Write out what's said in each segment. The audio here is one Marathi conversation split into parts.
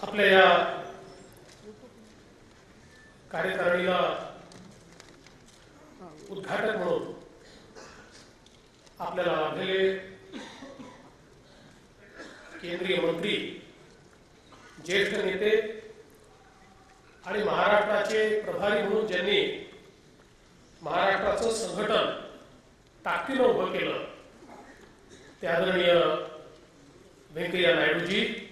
आपल्या या कार्यकारिणीला उद्घाटक म्हणून आपल्याला लाभलेले केंद्रीय मंत्री, ज्येष्ठ नेते आणि महाराष्ट्राचे प्रभारी म्हणून ज्यांनी महाराष्ट्राचं संघटन ताकदीनं उभं केलं ते आदरणीय व्यंकय्या नायडूजी,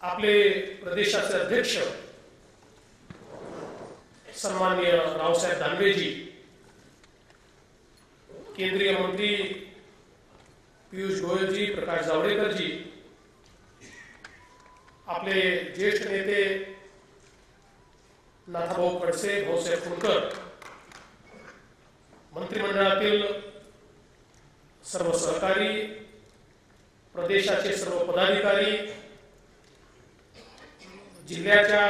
आपले प्रदेशाचे अध्यक्ष सन्माननीय रावसाहेब दानवेजी, केंद्रीय मंत्री पीयूष गोयलजी, प्रकाश जावडेकरजी, आपले ज्येष्ठ नेते नाथाभाऊ खडसे, भाऊसाहेब फुंडकर, मंत्रिमंडळातील सर्व सहकारी, प्रदेशाचे सर्व पदाधिकारी, जिल्ह्याच्या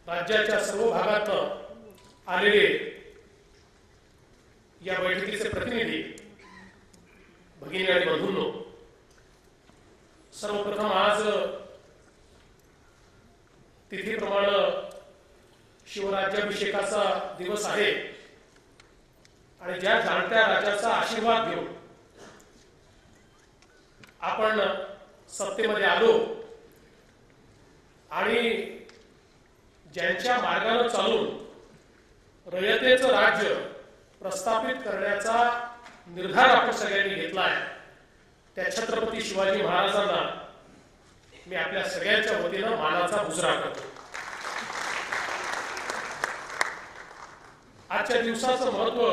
राज्याच्या सर्व भागातून आलेले या बैठकीचे प्रतिनिधी, भगिनी आणि बंधूंनो, सर्वप्रथम आज तिथीप्रमाणे शिवराज्याभिषेकाचा दिवस आहे आणि ज्या जाणत्या राजाचा आशीर्वाद घेऊन आपण सत्तेमध्ये आलो आणि ज्यांच्या मार्गाने चालून रयतेचं राज्य प्रस्थापित करण्याचा निर्धार आपण सगळ्यांनी घेतला आहे, त्या छत्रपती शिवाजी महाराजांना मी आपल्या सगळ्यांच्या वतीनं मानाचा मुजरा करतो. आजच्या दिवसाचं महत्व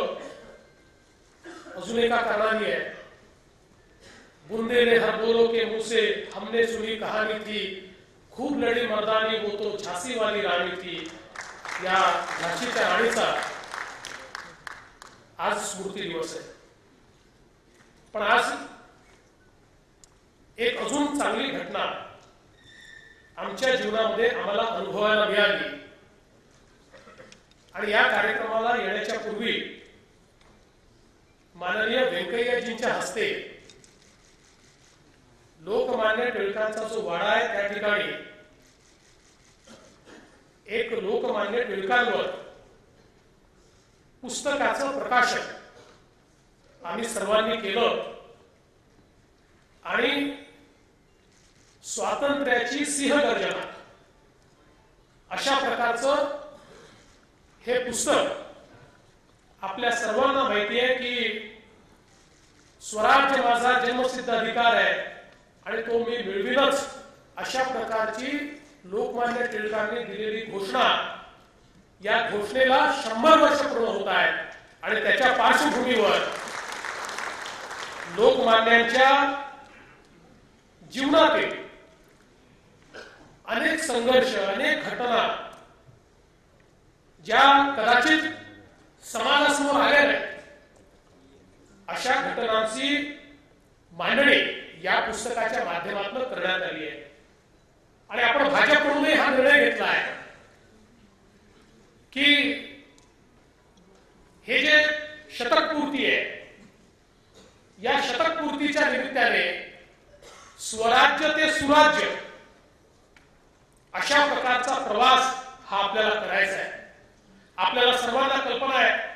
अजून एका कारणाने आहे. बुंदे ने हर बोलो के मुंह से हमने सुनी कहानी थी, खूप लढी मर्दानी वो तो झांसी वाली राणी थी. या झाशीच्या राणीचा आज स्मृती दिवस आहे. पण आज एक अजून चांगली घटना आमच्या जीवनामध्ये आम्हाला अनुभवायला मिळाली आणि या कार्यक्रमाला येण्याच्या पूर्वी माननीय व्यंकय्याजींच्या हस्ते लोकमान्य टिळकांचा जो वाडा आहे त्या ठिकाणी एक लोकमान्य टिळकांवर पुस्तकाचं प्रकाशन आम्ही सर्वांनी केलं आणि स्वातंत्र्याची सिंहगर्जना अशा प्रकारचं हे पुस्तक आपल्या सर्वांना माहिती आहे की स्वराज्य माझा जन्मसिद्ध अधिकार आहे आणि तो मी मिळविलच अशा प्रकारची लोकमान्य टिळकांनी दिलेली घोषणा, या घोषणेला 100 वर्ष पूर्ण होत आहेत आणि त्याच्या पार्श्वभूमीवर लोकमान्यांच्या जीवनातील अनेक संघर्ष, अनेक घटना ज्या कदाचित समाजासमोर आल्या नाहीत अशा घटनांची मांडणी या पुस्तकाच्या माध्यमातून करण्यात आली आहे. आणि आपण भाजपकडूनही हा निर्णय घेतला आहे की हे जे शतकपूर्ती आहे, या शतकपूर्तीच्या निमित्ताने स्वराज्य ते सुराज्य अशा प्रकारचा प्रवास हा आपल्याला करायचा आहे. आपल्याला सर्वांना कल्पना आहे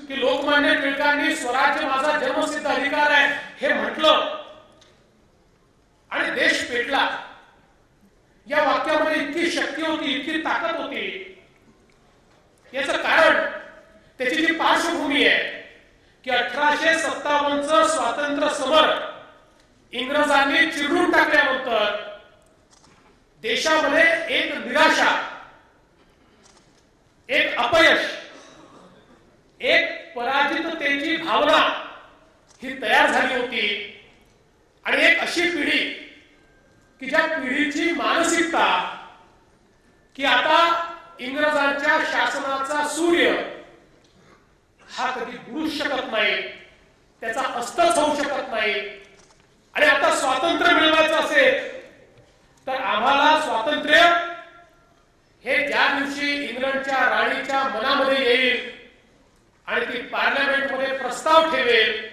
की लोकमान्य टिळकांनी स्वराज्य माझा जन्मसिद्ध अधिकार आहे हे म्हटलं आणि देश पेटला. या वाक्यामध्ये इतकी शक्ती होती, इतकी ताकद होती. याचं कारण, त्याची जी पार्श्वभूमी आहे की 1857चं स्वातंत्र्य समर इंग्रजांनी चिरडून टाकल्यानंतर देशामध्ये एक निराशा, एक अपयश, एक पराजिततेची भावना ही तयार झाली होती आणि एक अशी पिढी की ज्या पिढीची मानसिकता की आता इंग्रजांच्या शासनाचा सूर्य हा कधी बुडूच शकत नाही, त्याचा अस्तच होऊ शकत नाही आणि आता स्वातंत्र्य मिळवायचं असेल तर आम्हाला स्वातंत्र्य हे ज्या दिवशी इंग्लंडच्या राणीच्या मनामध्ये येईल आणि ती पार्लमेंटमध्ये प्रस्ताव ठेवेल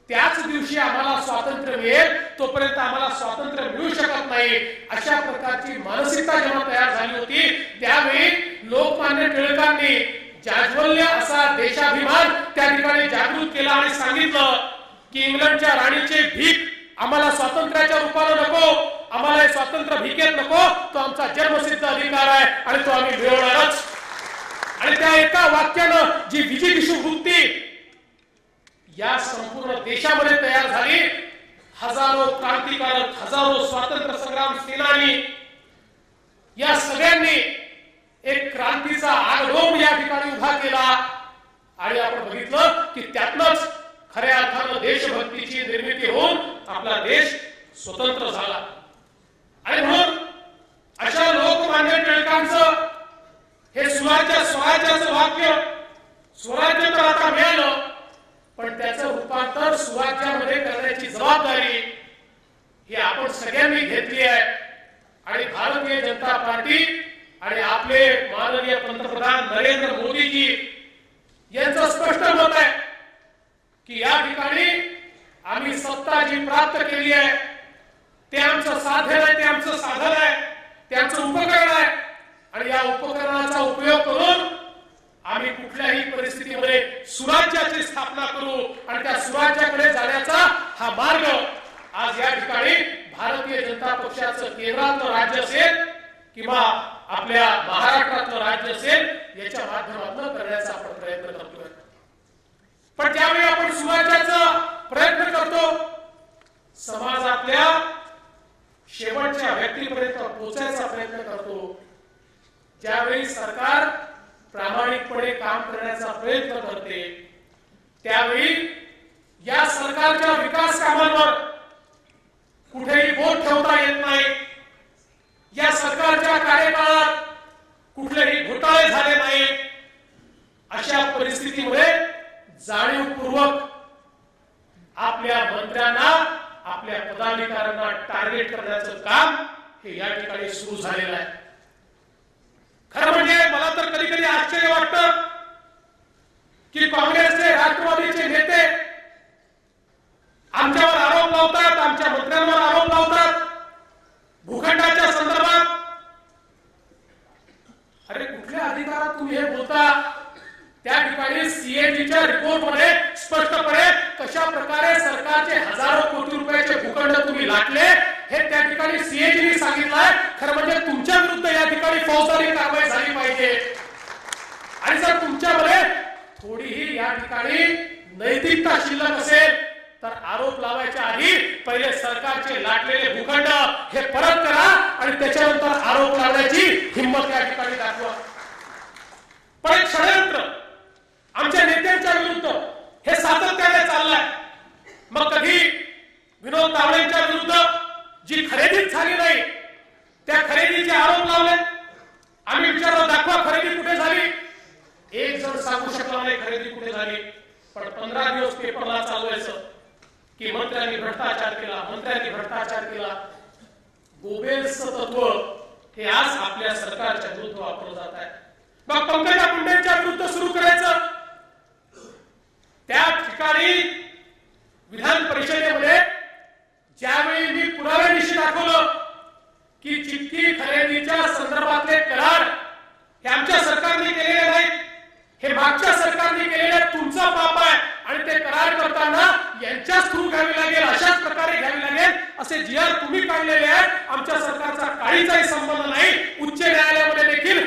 त्याच दिवशी आम्हाला स्वातंत्र्य मिळेल, तोपर्यंत आम्हाला स्वातंत्र्य मिळू शकत नाही, अशा प्रकारची मानसिकता जेव्हा तयार झाली होती, त्यावेळी लोकमान्य टिळकांनी जाज्वल्य असा देशाभिमान त्या ठिकाणी जागृत केला आणि सांगितलं की इंग्लंडच्या राणीचे भीक आम्हाला स्वातंत्र्याच्या रूपाने नको, आम्हाला स्वातंत्र्य भिकेत नको, तो आमचा जन्मसिद्ध अधिकार आहे आणि तो आम्ही मिळवणारच. आणि त्या एका वाक्यानं जी विजिगीषू वृत्ती या संपूर्ण देशामध्ये तयार झाली, हजारो क्रांतिकारक, हजारो स्वातंत्र्य संग्राम सेनानी या सगळ्यांनी एक क्रांतीचा आगडोम या ठिकाणी उभा केला आणि आपण बघितलं की त्यातनंच खऱ्या अर्थानं देशभक्तीची निर्मिती होऊन आपला देश स्वतंत्र झाला. आणि म्हणून अशा लोकमान्य टिळकांचं हे स्वराज्याचं वाक्य, स्वराज्य तर आता मिळालं, पण त्याचं रूपांतर सुराज्यामध्ये करण्याची जबाबदारी ही आपण सगळ्यांनी घेतली आहे. आणि भारतीय जनता पार्टी आणि आपले माननीय पंतप्रधान नरेंद्र मोदीजी यांचं स्पष्ट मत आहे की या ठिकाणी आम्ही सत्ता जी प्राप्त केली आहे ते आमचं साधन आहे, ते आमचं साधन आहे, ते आमचं उपकरण आहे. आणि या उपकरणाचा उपयोग करून आम्ही कुठल्याही परिस्थितीमध्ये सुराज्याची स्थापना करू आणि त्या सुराज्याकडे जाण्याचा हा मार्ग आज या ठिकाणी भारतीय जनता पक्षाचं केंद्रातलं राज्य असेल किंवा आपल्या महाराष्ट्रातलं राज्य असेल, याच्या माध्यमातून करण्याचा आपण प्रयत्न करतोय. पण ज्यावेळी आपण सुराज्याचा प्रयत्न करतो, समाजातल्या शेवटच्या व्यक्तीपर्यंत पोहोचण्याचा प्रयत्न करतो, ज्यावेळी सरकार प्रामाणिकपणे काम करण्याचा प्रयत्न करते, त्यावेळी या सरकारच्या विकास कामांवर कुठेही बोट ठेवता येत नाही. या सरकारच्या कार्यकाळात कुठलेही घोटाळे झाले नाही. अशा परिस्थितीमुळे जाणीवपूर्वक आपल्या मंत्र्यांना, आपल्या पदाधिकाऱ्यांना टार्गेट करण्याचं काम हे या ठिकाणी सुरू झालेलं आहे. खरं म्हणजे मला तर कधी कधी आश्चर्य वाटतं की काँग्रेसचे, राष्ट्रवादीचे नेते आमच्यावर आरोप लावतात, आमच्या मंत्र्यांवर आरोप लावतात भूखंडाच्या संदर्भात. अरे कुठल्या अधिकारात तुम्ही हे बोलता? त्या ठिकाणी सीएजीच्या रिपोर्टमध्ये स्पष्टपणे कशा प्रकारे सरकारचे हजारो कोटी रुपयाचे भूखंड तुम्ही लाटले हे त्या ठिकाणी सीएजीने सांगितलंय. खरं म्हणजे तुमच्या विरुद्ध या ठिकाणी फौजदारी कारवाई झाली पाहिजे. आणि जर तुमच्यामध्ये थोडीही या ठिकाणी नैतिकता शिल्लक असेल तर आरोप लावायच्या आधी पहिले सरकारचे लाटलेले भूखंड हे परत करा आणि त्याच्यानंतर आरोप लावण्याची हिंमत या ठिकाणी दाखवा. पण एक षडयंत्र आमच्या नेत्यांच्या विरुद्ध हे सातत्याने चाललंय. मग कधी विनोद तावडेंच्या विरुद्ध जी खरेदीच झाली नाही त्या खरेदीचे आरोप लावले. आम्ही विचारलं दाखवा खरेदी कुठे झाली. एक जण सांगू शकला नाही खरेदी कुठे झाली. पण 15 दिवस पेपरला चालवायचं की मंत्र्यांनी भ्रष्टाचार केला, मंत्र्यांनी भ्रष्टाचार केला. गोबेल्सचं तत्व हे आज आपल्या सरकारच्या विरुद्ध वापरलं जात आहे. मग पंकजा मुंडेंच्या विरुद्ध सुरू करायचं. त्या ठिकाणी विधान परिषदेमध्ये ज्यावेळी मी पुराव्यानिशी दाखवलं की चिठ्ठी खरेदीच्या संदर्भातले करार हे आमच्या सरकारने केलेले नाहीत, हे मागच्या सरकारने केलेले तुमचा पाप आहे आणि ते करार करताना यांच्याच थ्रू घ्यावी लागेल, अशाच प्रकारे घ्यावी लागेल असे जी आर तुम्ही काढलेले आहेत. आमच्या सरकारचा काहीचाही संबंध नाही. उच्च न्यायालयामध्ये देखील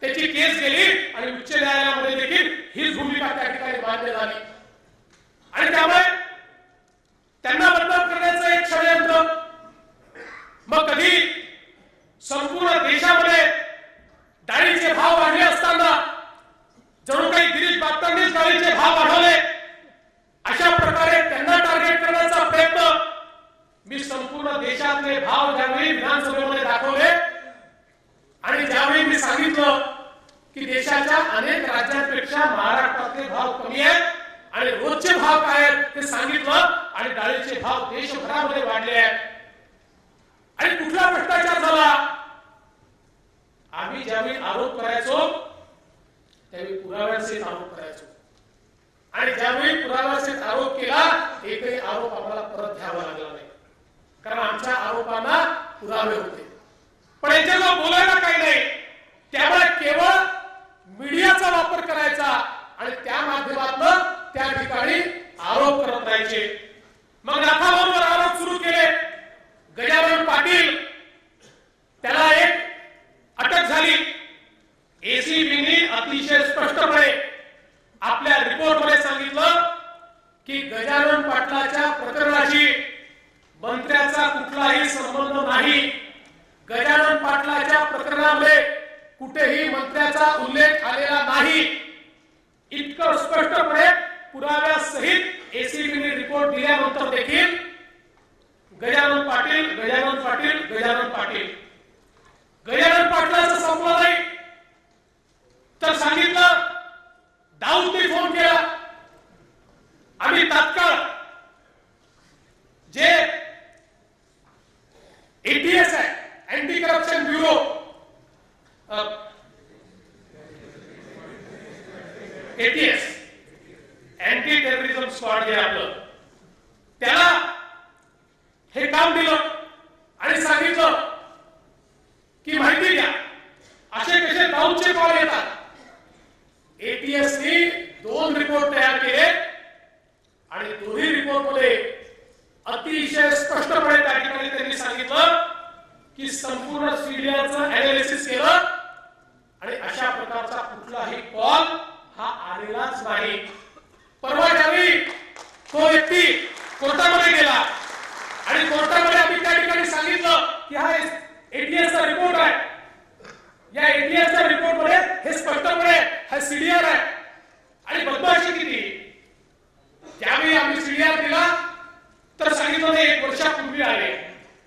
त्याची केस गेली आणि उच्च न्यायालयामध्ये देखील हीच भूमिका त्या ठिकाणी मान्य झाली. आणि त्यामुळे त्यांना बदनाम करण्याचं एक षडयंत्र. मग कधी संपूर्ण देशामध्ये डाळीचे भाव वाढले असताना जणू काही गिरीश बापटांनीच डाळीचे भाव वाढवले अशा प्रकारे त्यांना टार्गेट करण्याचा प्रयत्न. मी संपूर्ण देशातले भाव ज्यावेळी विधानसभेमध्ये दाखवले आणि ज्यावेळी मी सांगितलं की देशाच्या अनेक राज्यांपेक्षा महाराष्ट्रातले भाव कमी आहेत आणि रोजचे भाव काय आहेत ते सांगितलं आणि डाळीचे भाव देशभरामध्ये वाढले आहेत. आणि कुठला भ्रष्टाचार झाला? आम्ही ज्यावेळी आरोप करायचो त्यावेळी पुराव्यासहित आरोप करायचो आणि ज्यावेळी पुराव्यासहित आरोप केला एकही पुरावे होते, पण याच्यावर बोलायला काही नाही. त्यामुळे केवळ मीडियाचा वापर करायचा आणि त्या माध्यमातून त्या ठिकाणी आरोप करत राहायचे. मग नाथाभाऊंवर आरोप सुरू केले. गजानन पाटील त्याला एक अटक झाली. एसीबीने अतिशय स्पष्टपणे आपल्या रिपोर्टमध्ये सांगितलं की गजानन पाटलाच्या प्रकरणाशी मंत्र्याचा कुठलाही संबंध नाही. गजानन पाटलाच्या प्रकरणामध्ये कुठेही मंत्र्याचा उल्लेख आलेला नाही. इतकं स्पष्टपणे पुराव्यासहित एसीबीने रिपोर्ट दिल्यानंतर देखील गजानन पाटील गजानन पाटील गजानन पाटील गजानन पाटलाचं संपलं नाही तर सांगितलं. दाऊदने फोन केला. आम्ही तात्काळ जे एटीएस आहे, anti corruption bureau, ATS anti terrorism squad जे आपलं, त्याला हे काम दिलं आणि सांगितलं की माहिती द्या असे कसे दाऊदचे कॉल येतात. एटीएसने 2 रिपोर्ट तयार केले आणि दोन्ही रिपोर्ट मध्ये अतिशय स्पष्टपणे त्या ठिकाणी त्यांनी सांगितलं की संपूर्ण सीडीआरचं अनालिसिस केलं आणि अशा प्रकारचा कुठलाही कॉल हा आलेलाच नाही. परवा त्यावेळी तो व्यक्ती कोर्टामध्ये गेला आणि कोर्टामध्ये आम्ही त्या ठिकाणी सांगितलं की हा एटीएसचा रिपोर्ट आहे. या एटीएसच्या रिपोर्ट मध्ये हे स्पष्टपणे हा सीडीआर आहे आणि बदमाशी किती. त्यावेळी आम्ही सीडीआर दिला तर सांगितलं ते 1 वर्षापूर्वी आले,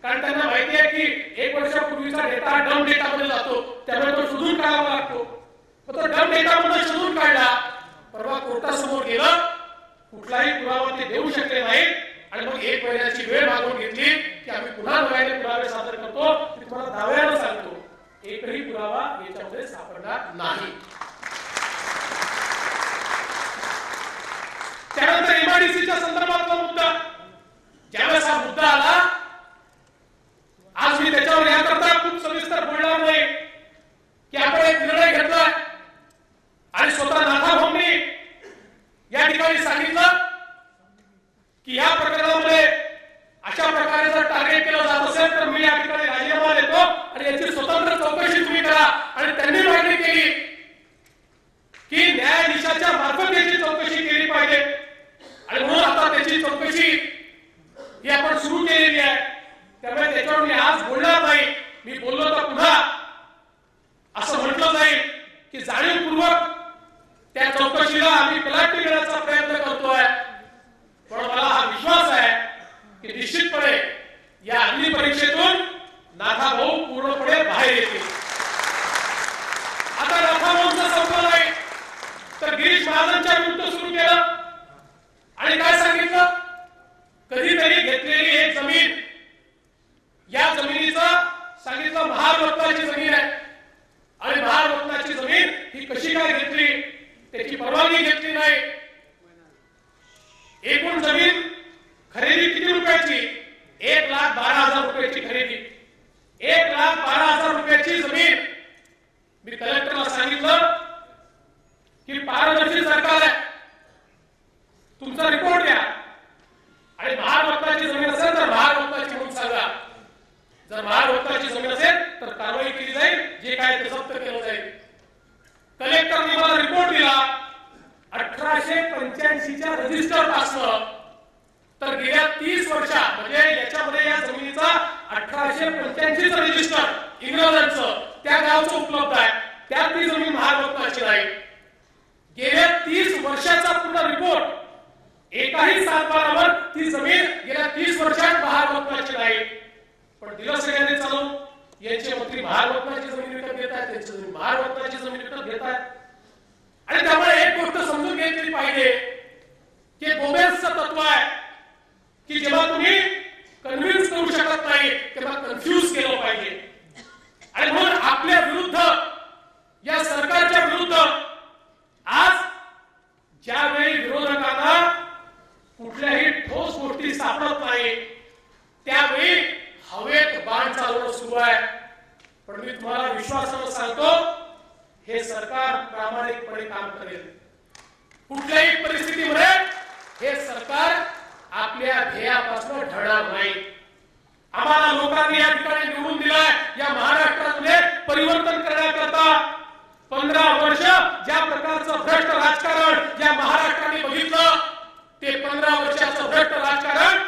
कारण त्यांना माहिती आहे की 1 वर्षापूर्वीचा डेटा डम डेटा मध्ये जातो, त्यामुळे तो शोधून काढावा लागतो. तो डम डेटा मध्ये शोधून काढला. परवा कोर्टासमोर गेलं, कुठलाही पुरावा ते देऊ शकले नाही आणि मग 1 महिन्याची वेळ मागून घेतली की आम्ही पुन्हा नव्याने पुरावे सादर करतो. मी तुम्हाला दाव्यानं सांगतो एकही पुरावा याच्यामध्ये सापडणार नाही. त्यानंतर एमआयडीसीच्या संदर्भातला मुद्दा, ज्यावेळेस हा मुद्दा आला, आज मी त्याच्यावर याकरता खूप सविस्तर बोलणार नाही की आपण एक निर्णय घेतला आणि स्वतः नाथाभाऊंनी या ठिकाणी सांगितलं की या प्रकरणामध्ये अशा प्रकारे जर टार्गेट केलं जात असेल तर मी या ठिकाणी राजीनामा देतो आणि याची स्वतंत्र चौकशी तुम्ही करा. आणि त्यांनी मागणी केली की न्यायाधीशाच्या मार्फत याची चौकशी केली पाहिजे आणि म्हणून आता त्याची चौकशी ही आपण सुरू केलेली आहे. त्यामुळे त्याच्यावर मी आज बोलणार नाही. मी बोललो तर पुन्हा असं म्हटलं जाईल की जाणीवपूर्वक त्या चौकशीला आम्ही कलाटणी देण्याचा प्रयत्न करतोय. पण मला हा विश्वास आहे की निश्चितपणे या अग्नि परीक्षेतून नाथाभाऊ पूर्णपणे बाहेर येतील. आता नाथाभाऊंचं संपलं नाही तर गिरीश महाजनच्या विरुद्ध सुरू केलं आणि काय सांगितलं, कधीतरी घेतलेली एक जमीन, या जमिनीचं सांगितलं महारत्नाची जमीन आहे आणि महारत्नाची जमीन ही कशी काय घेतली, त्याची परवानगी घेतली नाही. एकूण जमीन खरेदी किती रुपयाची, 1,12,000 रुपयाची खरेदी. 1,12,000 रुपयाची जमीन. मी कलेक्टरला सांगितलं की पारदर्शी सरकार आहे, तुमचा रिपोर्ट द्या आणि महारत्नाची जमीन असेल तर महारत्नाची म्हणून सांगा. जर महारत्नाची जमीन असेल तर कारवाई केली जाईल, जे काय ते जप्त केलं जाईल. कलेक्टरने मला रिपोर्ट दिला 1885च्या रजिस्टर पासून तर गेल्या 30 वर्षात, म्हणजे याच्यामध्ये या जमिनीचा 1885चं रजिस्टर इंग्रजांचं त्या गावचं उपलब्ध आहे, त्यात ती जमीन महारत्नाची नाही. गेल्या 30 वर्षाचा पूर्ण रिपोर्ट, एकाही सातबारावर ती जमीन गेल्या 30 वर्षात महारत्नाची नाही. पण दिलं सगळ्यांनी चालवून. यांचे मंत्री महारत्नाची जमीन विकत घेत आहेत, त्यांची जमीन महारत्नाची जमीन विकत घेत आहेत. आणि त्यामुळे एक गोष्ट समजून घेतली पाहिजे की गोबेल्सचं तत्व आहे की जेव्हा तुम्ही कन्व्हिन्स करू शकत नाही तेव्हा कन्फ्यूज केलं पाहिजे. आणि म्हणून आपल्या विरुद्ध, या सरकारच्या विरुद्ध आज ज्यावेळी विरोधकांना कुठल्याही ठोस गोष्टी सापडत नाही त्यावेळी हवेत बाण वाहन चालवणं सुरू आहे. पण मी तुम्हाला विश्वासानं सांगतो, हे सरकार प्रामाणिकपणे काम करेल. कुठल्याही परिस्थितीमध्ये हे सरकार आपल्या ध्येयापासून ढळणार नाही. आम्हाला लोकांनी या ठिकाणी निवडून दिलाय या महाराष्ट्रामध्ये परिवर्तन करण्याकरता. 15 वर्ष ज्या प्रकारचं भ्रष्ट राजकारण या महाराष्ट्राने बघितलं, ते 15 वर्षाचं भ्रष्ट राजकारण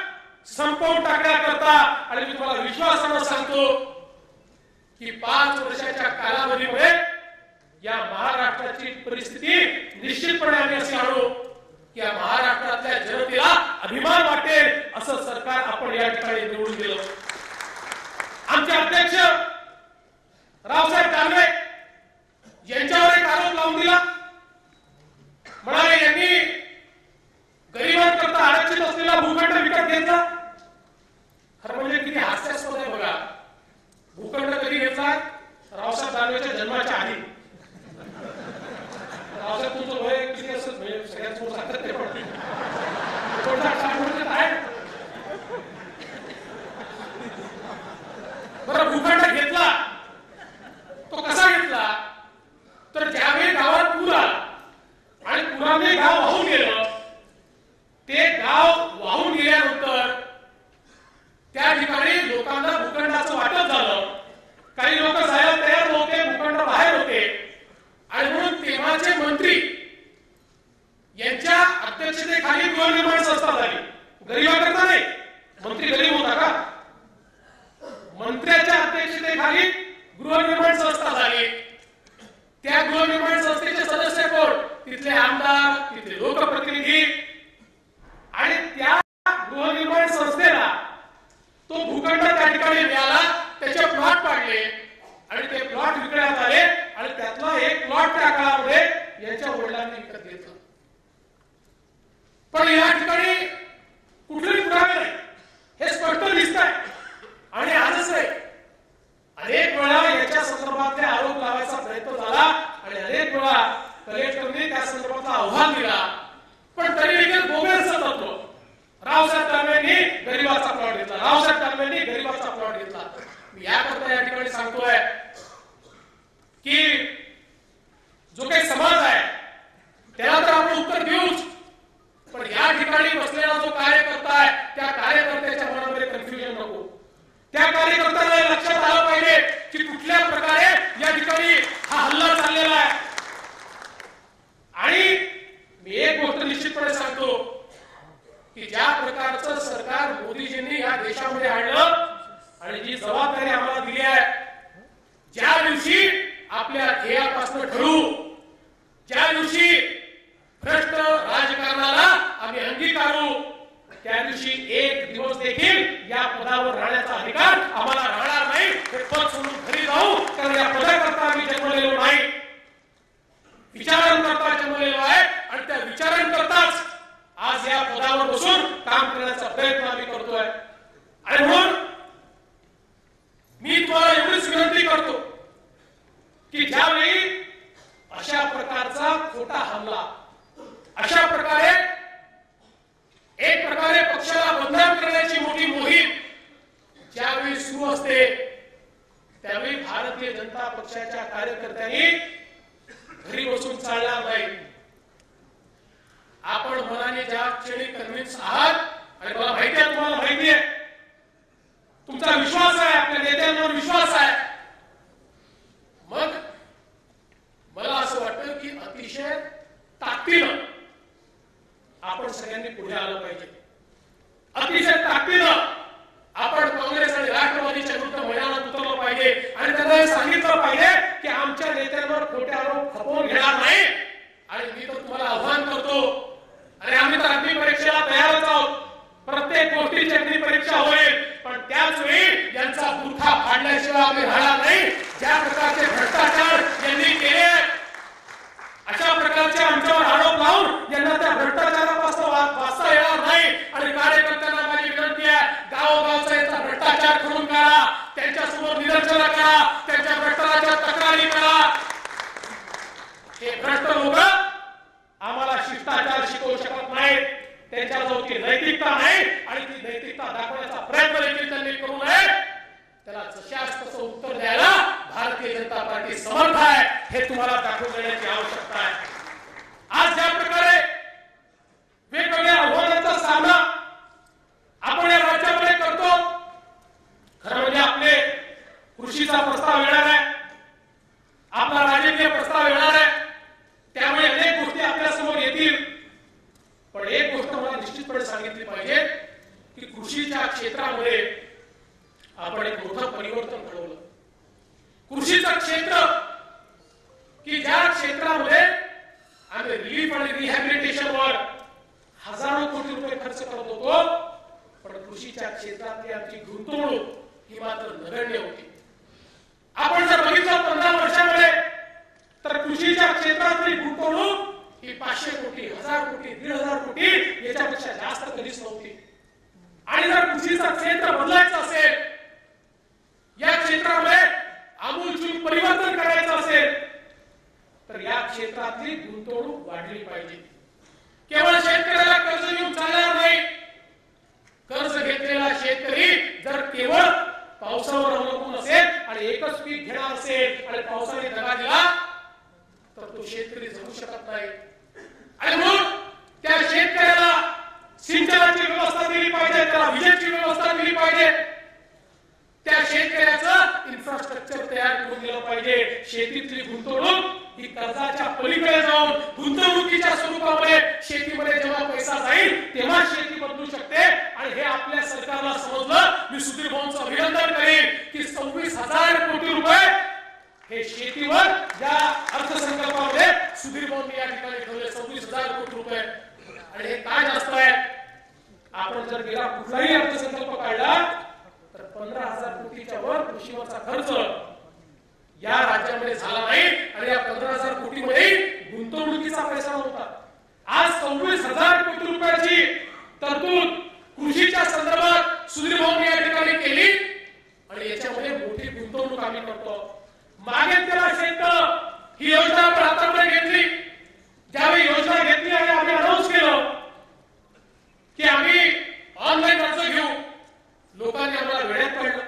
संपवून टाकण्याकरता. आणि मी तुम्हाला विश्वासानं सांगतो की 5 वर्षाच्या कालावधीमध्ये या महाराष्ट्राची परिस्थिती निश्चितपणे आम्ही अशी आणू की या महाराष्ट्रातल्या जनतेला अभिमान वाटेल असं सरकार आपण या ठिकाणी निवडून दिलं. आमचे अध्यक्ष रावसाहेब दानवे यांच्यावर एक आरोप लावून दिला. म्हणाले यांनी गरिबांकरता आरक्षित असलेला भूखंड विकत घेतला. खरं म्हणजे किती हास्यास्पद आहे बघा. भूखंड कधी घेतला? रावसाहेब दानवेच्या जन्माच्या आधी. रावसाहेब तुमचं वय किती असं म्हणजे सगळ्यात समोर सांगतात ते पण आहे. बरं, भूखंड घेतला तो कसा घेतला? तर ज्यावेळी गावात पूर आला आणि पुराने गाव वाहून गेलं, ते गाव वाहून गेल्यानंतर त्या ठिकाणी लोकांना भूखंडाचं वाटप झालं. काही लोक जायला तयार नव्हते, भूखंड बाहेर होते. आणि म्हणून तेव्हाचे मंत्री यांच्या अध्यक्षतेखाली गृहनिर्माण संस्था झाली. गरीबाकरता नाही, मंत्री गरीब होता का? मंत्र्याच्या अध्यक्षतेखाली गृहनिर्माण संस्था झाली. त्या गृहनिर्माण संस्थेचे सदस्य कोण? तिथले आमदार, तिथले लोकप्रतिनिधी. आणि त्या गृहनिर्माण संस्थेला तो भूखंड त्या ठिकाणी मिळाला. त्याचे प्लॉट पाडले आणि ते प्लॉट विकण्यात आले. आणि त्यातला एक प्लॉट त्या काळामध्ये यांच्या वडिलांनी विकत घेतला. पण या ठिकाणी कुठलेही पुरावे नाही, हे स्पष्ट दिसत आहे. आणि आजच नाही, अनेक वेळा याच्या संदर्भातले आरोप लावायचा प्रयत्न झाला आणि अनेक वेळा कलेक्टरने त्या संदर्भातला अहवाल दिला. पण तरी देखील बोगस तत्व. रावसाहेब दानवेंनी गरिबाचा प्लॉट घेतला, रावसाहेब दानवेंनी गरिबाचा प्लॉट घेतला. मी याकरता या ठिकाणी सांगतोय की जो काही समाज आहे त्याला तर आपण उत्तर देऊच, पण या ठिकाणी बसलेला जो कार्यकर्ता आहे त्या कार्यकर्त्याच्या मनामध्ये कन्फ्युजन नको. त्या कार्यकर्त्याला लक्षात आलं पाहिजे की कुठल्या प्रकारे या ठिकाणी हा हल्ला चाललेला आहे. आणि मी एक गोष्ट निश्चितपणे सांगतो की ज्या प्रकारचं सरकार मोदीजींनी या देशामध्ये आणलं आणि जी जबाबदारी आम्हाला दिली आहे, ज्या दिवशी आपल्या ध्येयापासून ठरू, ज्या दिवशी भ्रष्ट राजकारणाला आम्ही अंगीकारू, त्या दिवशी एक दिवस देखील या पदावर राहण्याचा अधिकार आम्हाला राहणार नाही. हे पद सोडून घरी जाऊ, कारण या पदाकरता आम्ही जन्मलेलो नाही, विचारांकरता जन्मलेलो आहे. आणि त्या विचारांकरताच आज या पदावर बसून काम करण्याचा प्रयत्न आम्ही करतोय. आणि म्हणून मी तुम्हाला एवढीच विनंती करतो की ज्यावेळी अशा प्रकारचा खोटा हमला, अशा प्रकारे एक प्रकारे पक्षाला बदनाम करण्याची मोठी मोहीम ज्यावेळी सुरू असते, त्यावेळी भारतीय जनता पक्षाच्या कार्यकर्त्यांनी घरी बसून चालणार नाही. आपण मनाने ज्या क्षणी कन्व्हिन्स आहात, आणि मला माहिती आहे, तुम्हाला माहिती आहे, तुमचा विश्वास आहे, आपल्या नेत्यांवर विश्वास आहे, मग मला असं वाटतं की अतिशय ताकदीनं आपण सगळ्यांनी पुढे आलं पाहिजे. अतिशय ताकदीनं आपण काँग्रेस आणि राष्ट्रवादीच्या विरुद्ध मैदानात उतरलं पाहिजे आणि त्यांना हे सांगितलं पाहिजे की आमच्या नेत्यांवर खोटे आरोप खपवून घेणार नाही. आणि मी तर तुम्हाला आव्हान करतो, आणि आम्ही तर अग्निपरीक्षेला तयारच आहोत, प्रत्येक गोष्टीची अग्निपरीक्षा होईल, पण त्याच वेळी यांचा बुरखा फाडल्याशिवाय आम्ही राहणार नाही. ज्या प्रकारचे भ्रष्टाचार यांनी केले, अशा प्रकारचे आमच्यावर आरोप लावून यांना त्या भ्रष्टाचारापासून वाचता येणार नाही. आणि कार्यकर्त्यांना माझी विनंती आहे, गावोगावचा याचा भ्रष्टाचार करून काढा, त्यांच्यासमोर निदर्शनं करा, त्यांच्या भ्रष्टाचाराच्या तक्रारी करा. हे भ्रष्ट लोक आम्हाला शिष्टाचार शिकवू शकत नाहीत, त्यांच्याजवळ ती नैतिकता नाही आणि ती नैतिकता दाखवण्याचा प्रयत्न देखील त्यांनी करू नये. त्याला पण एक गोष्ट मला निश्चितपणे सांगितली पाहिजे की कृषीच्या क्षेत्रामध्ये आपण एक मोठं परिवर्तन घडवलं. कृषीचं क्षेत्र की ज्या क्षेत्रामध्ये आम्ही रिलीफ आणि रिहॅबिलिटेशनवर हजारो कोटी रुपये खर्च करत होतो, पण कृषीच्या क्षेत्रातली आमची गुंतवणूक ही मात्र नगण्य होती. आपण जर बघितलं 15 वर्षामध्ये तर कृषीच्या क्षेत्रातली गुंतवणूक ही 500 कोटी, 1000 कोटी, 1500 कोटी याच्यापेक्षा जास्त कधीच नव्हती. आणि जर कृषीचं क्षेत्र बदलायचं असेल, या क्षेत्रामध्ये आमूलचूल परिवर्तन करायचं असेल, तर या क्षेत्रातली गुंतवणूक वाढली पाहिजे. केवळ शेतकऱ्याला कर्ज घेऊन चालणार नाही. कर्ज घेतलेला शेतकरी जर केवळ पावसावर अवलंबून असेल आणि एकच पीक घेणार असेल आणि पावसाने दगा दिला तर तो शेतकरी जगू शकत नाही. आणि म्हणून त्या शेतकऱ्याला सिंचनाची व्यवस्था दिली पाहिजे, त्याला विजेची व्यवस्था दिली पाहिजे, त्या शेतकऱ्याचं इन्फ्रास्ट्रक्चर तयार करून दिलं पाहिजे. शेतीतली गुंतवणूक ही कर्जाच्या पलीकडे जाऊन गुंतवणुकीच्या स्वरूपामध्ये शेतीमध्ये जेव्हा पैसा जाईल तेव्हा शेती बदलू शकते. आणि हे आपल्या सरकारला समजलं. मी सुधीर भाऊंचं अभिनंदन करेन की 26,000 कोटी रुपये हे शेतीवर या अर्थसंकल्पामध्ये सुधीर भाऊंनी या ठिकाणी ठेवले. 26,000 कोटी रुपये. आणि हे काय जास्त आहे? आपण जर गेला कुठलाही अर्थसंकल्प काढला तर 15,000 कोटीच्या वर कृषीवरचा खर्च या राज्यामध्ये झाला नाही. आणि या 15,000 कोटीमध्ये गुंतवणुकीचा पैसा नव्हता. आज 26,000 कोटी रुपयाची तरतूद कृषीच्या संदर्भात सुधीर भाऊंनी या ठिकाणी केली आणि याच्यामध्ये मोठी गुंतवणूक आम्ही करतो. मागे त्याला शेतकरी ही योजना आपण हातामध्ये घेतली. ज्यावेळी योजना घेतली आणि आम्ही अनाउन्स केलं की आम्ही ऑनलाईन अर्ज घेऊ, लोकांनी आम्हाला वेड्यात काढलं.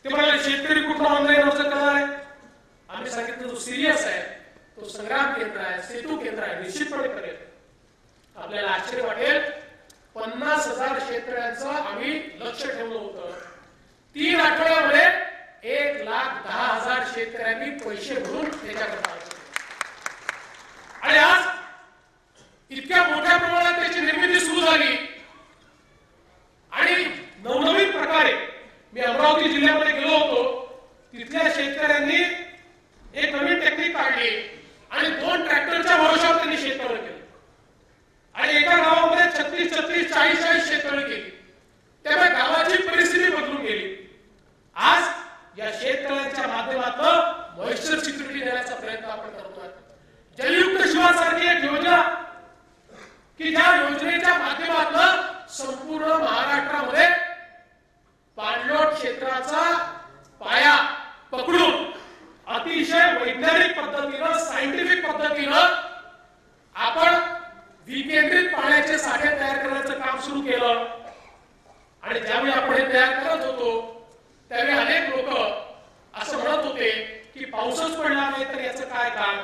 ते म्हणाले शेतकरी कुठं ऑनलाईन अर्ज करणार आहे? आम्ही सांगितलं जो सिरियस आहे तो संग्राम केंद्र आहे, सेतू केंद्र आहे, निश्चितपणे करेल. आपल्याला आश्चर्य वाटेल, 50,000 शेतकऱ्यांचं आम्ही लक्ष ठेवलं होतं. 3 आठवड्यामध्ये 1,10,000 शेतकऱ्यांनी पैसे भरून त्याच्याकडे आले. आणि आज इतक्या मोठ्या प्रमाणात त्याची निर्मिती सुरू झाली. आणि नवनवीन प्रकारे मी अमरावती जिल्ह्यामध्ये गेलो होतो. तिथल्या शेतकऱ्यांनी एक नवीन टेक्निक काढली आणि 2 ट्रॅक्टरच्या भरोशावर त्यांनी शेततळे केले. आणि एका गावामध्ये 36, 40 शेततळे केली. त्यामुळे गावाची परिस्थिती बदलून गेली. आज या शेततळ्यांच्या माध्यमातून मॉइश्चर सिक्युरिटी देण्याचा प्रयत्न आपण करतोय. जलयुक्त शिवारसारखी एक योजना की ज्या योजनेच्या माध्यमातून संपूर्ण महाराष्ट्रामध्ये पाणलोट क्षेत्राचा पाया पकडून अतिशय वैज्ञानिक पद्धतीनं, सायंटिफिक पद्धतीनं आपण विकेंद्रित पाण्याचे साठे तयार करण्याचं काम सुरू केलं. आणि ज्यावेळी आपण हे तयार करत होतो त्यावेळी अनेक लोक असं म्हणत होते की पाऊसच पडला नाही तर याचं काय काम.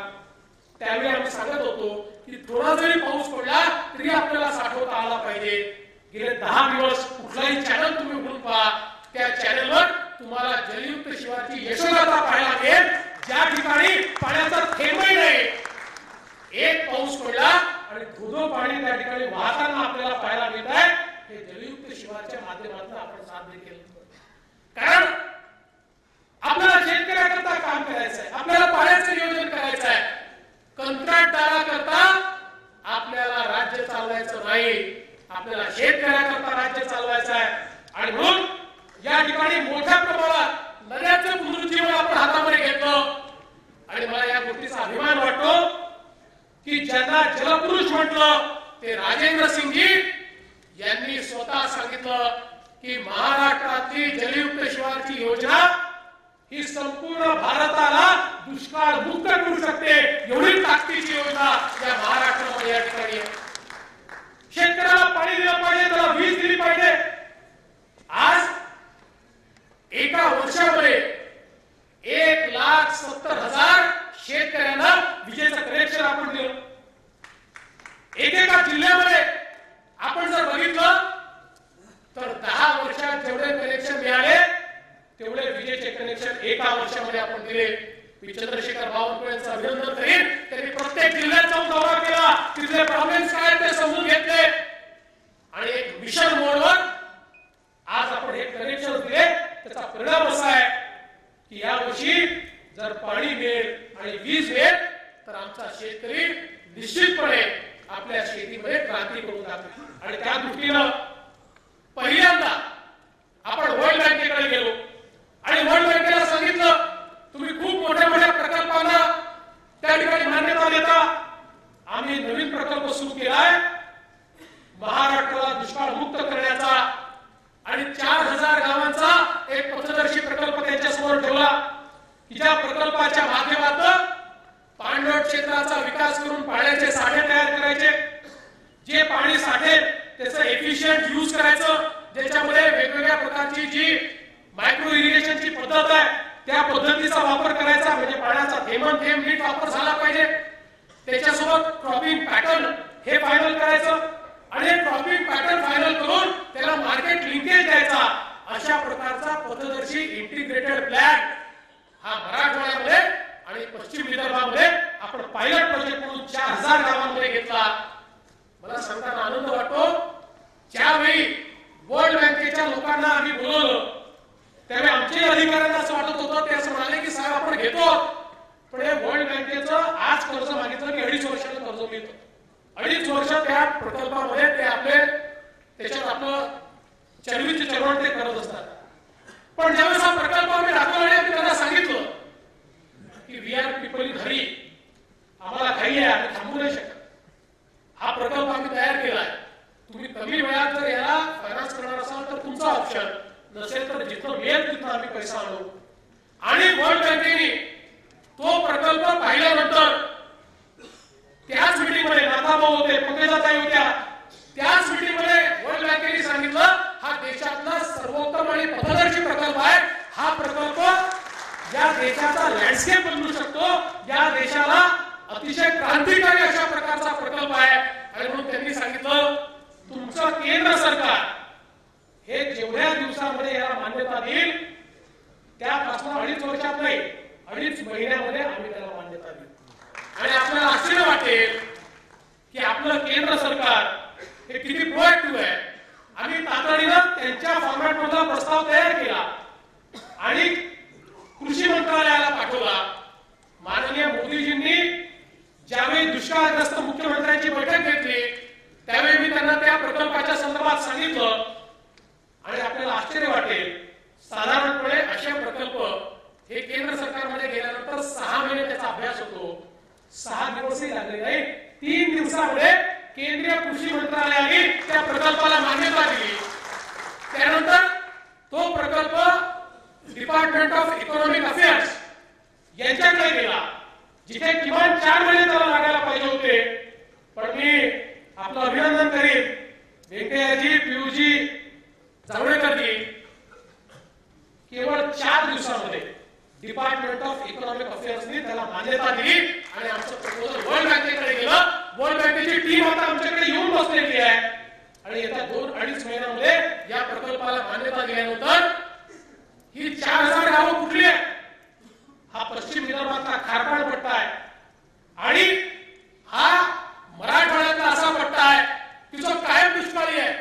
त्यावेळी आम्ही सांगत होतो की थोडा जरी पाऊस पडला तरी आपल्याला साठवता आला पाहिजे. गेले 10 दिवस कुठलाही चॅनल तुम्ही उघडून पहा, त्या चॅनलवर तुम्हाला जलयुक्त शिवारची यशोगाथा पाहायला मिळेल. ज्या ठिकाणी पाण्याचा थेंबही नाही, एक पाऊस पडला आणि धोधो पाणी त्या ठिकाणी वाहताना आपल्याला पाहायला मिळत आहे. हे जलयुक्त शिवारच्या माध्यमातून आपण साध्य केलं. कारण आपल्याला शेतकऱ्याकरता काम करायचं आहे, आपल्याला पाण्याचं नियोजन करायचं आहे. कंत्राटदाराकरता आपल्याला राज्य चालवायचं नाही, आपल्याला शेतकऱ्याकरता राज्य चालवायचं आहे. आणि म्हणून या ठिकाणी मोठ्या प्रमाणात नद्याचं पुनरुज्जीवन आपण हातामध्ये घेतलं. आणि मला या गोष्टीचा अभिमान वाटतो की ज्यांना जलपुरुष म्हटलं ते राजेंद्र सिंगजी यांनी स्वतः सांगितलं की महाराष्ट्रातली जलयुक्त शिवारची योजना ही संपूर्ण भारताला दुष्काळ मुक्त करू शकते. एवढी ताकदीची योजना या महाराष्ट्रामध्ये या ठिकाणी आहे. शेतकऱ्याला पाणी दिलं पाहिजे, त्याला वीज दिली पाहिजे. आज एका वर्षामध्ये 1,70,000 शेतकऱ्यांना विजेचं कनेक्शन आपण दिलं. एकेका जिल्ह्यामध्ये आपण जर बघितलं तर 10 वर्षात जेवढे कनेक्शन मिळाले तेवढे विजेचे कनेक्शन एका वर्षामध्ये आपण दिले. मी चंद्रशेखर बावनकुळेंचं अभिनंदन करेन. त्यांनी प्रत्येक जिल्ह्यात जाऊन दौरा केला, तिथले प्रॉब्लेम्स काय ते समजून घेतले आणि त्या दृष्टीनं पहिल्यांदा आपण वर्ल्ड बँकेकडे गेलो आणि वर्ल्ड बँकेला सांगितलं तुम्ही खूप मोठ्या मोठ्या प्रकल्पांना त्या ठिकाणी मान्यता देता. आम्ही नवीन प्रकल्प सुरू केलाय महाराष्ट्राला दुष्काळ मुक्त करण्याचा आणि 4000 गावांचा एक पथदर्शी प्रकल्प त्यांच्यासमोर ठेवला की ज्या प्रकल्पाच्या माध्यमातून पाणलोट क्षेत्राचा विकास करून पाण्याचे साठे तयार करायचे. जे पाणी साठे त्याचं एफिशियंट यूज करायचं, ज्याच्यामध्ये वेगवेगळ्या प्रकारची जी मायक्रो इरिगेशनची पद्धत आहे त्या पद्धतीचा वापर करायचा, म्हणजे पाण्याचा थेंबन थेंब नीट वापर झाला पाहिजे. त्याच्यासोबत क्रॉपिंग पॅटर्न हे फायनल करायचं आणि क्रॉपिंग पॅटर्न फायनल करून त्याला मार्केट लिंकेज द्यायचा. अशा प्रकारचा पथदर्शी इंटिग्रेटेड प्लॅन हा मराठवाड्यामध्ये आणि पश्चिम विदर्भामध्ये आपण पायलट प्रोजेक्ट म्हणून 4000 गावांमध्ये घेतला. मला सांगताना आनंद वाटतो, ज्यावेळी वर्ल्ड बँकेच्या लोकांना आम्ही बोलवलं त्यावेळी आमच्या अधिकाऱ्यांना असं वाटत होतं, ते असं म्हणाले की साहेब आपण घेतो, पण हे वर्ल्ड बँकेचं आज कर्ज मागितलं की 2.5 वर्षाचं कर्ज मिळतं. 2.5 वर्ष त्या प्रकल्पामध्ये ते आपले त्याच्यात आपलं चरवीचे चरवण ते करत असतात. पण ज्यावेळेस हा प्रकल्प आम्ही दाखवला आणि त्यांना सांगितलं की we are people in hurry, आम्हाला घाई आहे, आम्ही थांबू नाही शकत. हा प्रकल्प आम्ही तयार केलाय, तुम्ही कमी वेळात जर याला फायनान्स करणार असाल तर तुमचा ऑप्शन, नसेल तर जिथं मिळेल तिथं आम्ही पैसा आणू. आणि वर्ल्ड बँकेने तो प्रकल्प पाहिल्यानंतर त्याच मीटिंगमध्ये नाथाभाऊ होते, पंकजाताई होत्या, त्याच मीटिंगमध्ये वर्ल्ड बँकेने सांगितलं हा देशातला सर्वोत्तम आणि पथदर्शी प्रकल्प आहे. हा प्रकल्प या देशाचा लँडस्केप बदलू शकतो, या देशाला अतिशय क्रांतिकारी अशा प्रकारचा प्रकल्प आहे. आणि म्हणून त्यांनी सांगितलं तुमचं केंद्र सरकार हे जेवढ्या दिवसामध्ये याला मान्यता देईल त्यापासून 2.5 वर्षात नाही 2.5 महिन्यामध्ये आम्ही त्याला मान्यता देऊ. आणि आपल्याला आश्चर्य वाटेल की आपलं केंद्र सरकार हे किती प्रोएक्टिव्ह आहे. आम्ही तातडीनं त्यांच्या फॉर्मॅट मधला प्रस्ताव तयार केला आणि कृषी मंत्रालयाला पाठवला. माननीय मोदीजींनी ज्यावेळी दुष्काळग्रस्त मुख्यमंत्र्यांची बैठक घेतली त्यावेळी मी त्यांना त्या प्रकल्पाच्या संदर्भात सांगितलं. आणि आपल्याला आश्चर्य वाटेल, साधारणपणे असे प्रकल्प हे केंद्र सरकारमध्ये गेल्यानंतर 6 महिने त्याचा अभ्यास होतो. 6 दिवसही लागले नाही, 3 दिवसामध्ये केंद्रीय कृषी मंत्रालयाने त्या प्रकल्पाला मान्यता दिली. त्यानंतर तो प्रकल्प डिपार्टमेंट ऑफ इकॉनॉमिक अफेअर्स यांच्याकडे गेला, जिथे किमान 4 महिने त्याला लागायला पाहिजे होते. पण मी आपलं अभिनंदन करीन व्यंकय्याजी, पियुषजी, जावडेकरजी, केवळ 4 दिवसामध्ये डिपार्टमेंट ऑफ इकॉनॉमिक अफेअर्सने त्याला मान्यता दिली आणि आमचं प्रपोजल वर्ल्ड बँकेकडे गेलं. वर्ल्ड बँकेची टीम आता आमच्याकडे येऊन बसलेली आहे आणि येत्या 2-2.5 महिन्यामध्ये या प्रकल्पाला मान्यता दिल्यानंतर ही 4000 गावं कुठली आहे? हा पश्चिम विदर्भातला खारपाड पट्टा आहे आणि हा मराठवाड्यातला असा पट्टा आहे की जो कायम दुष्काळी आहे,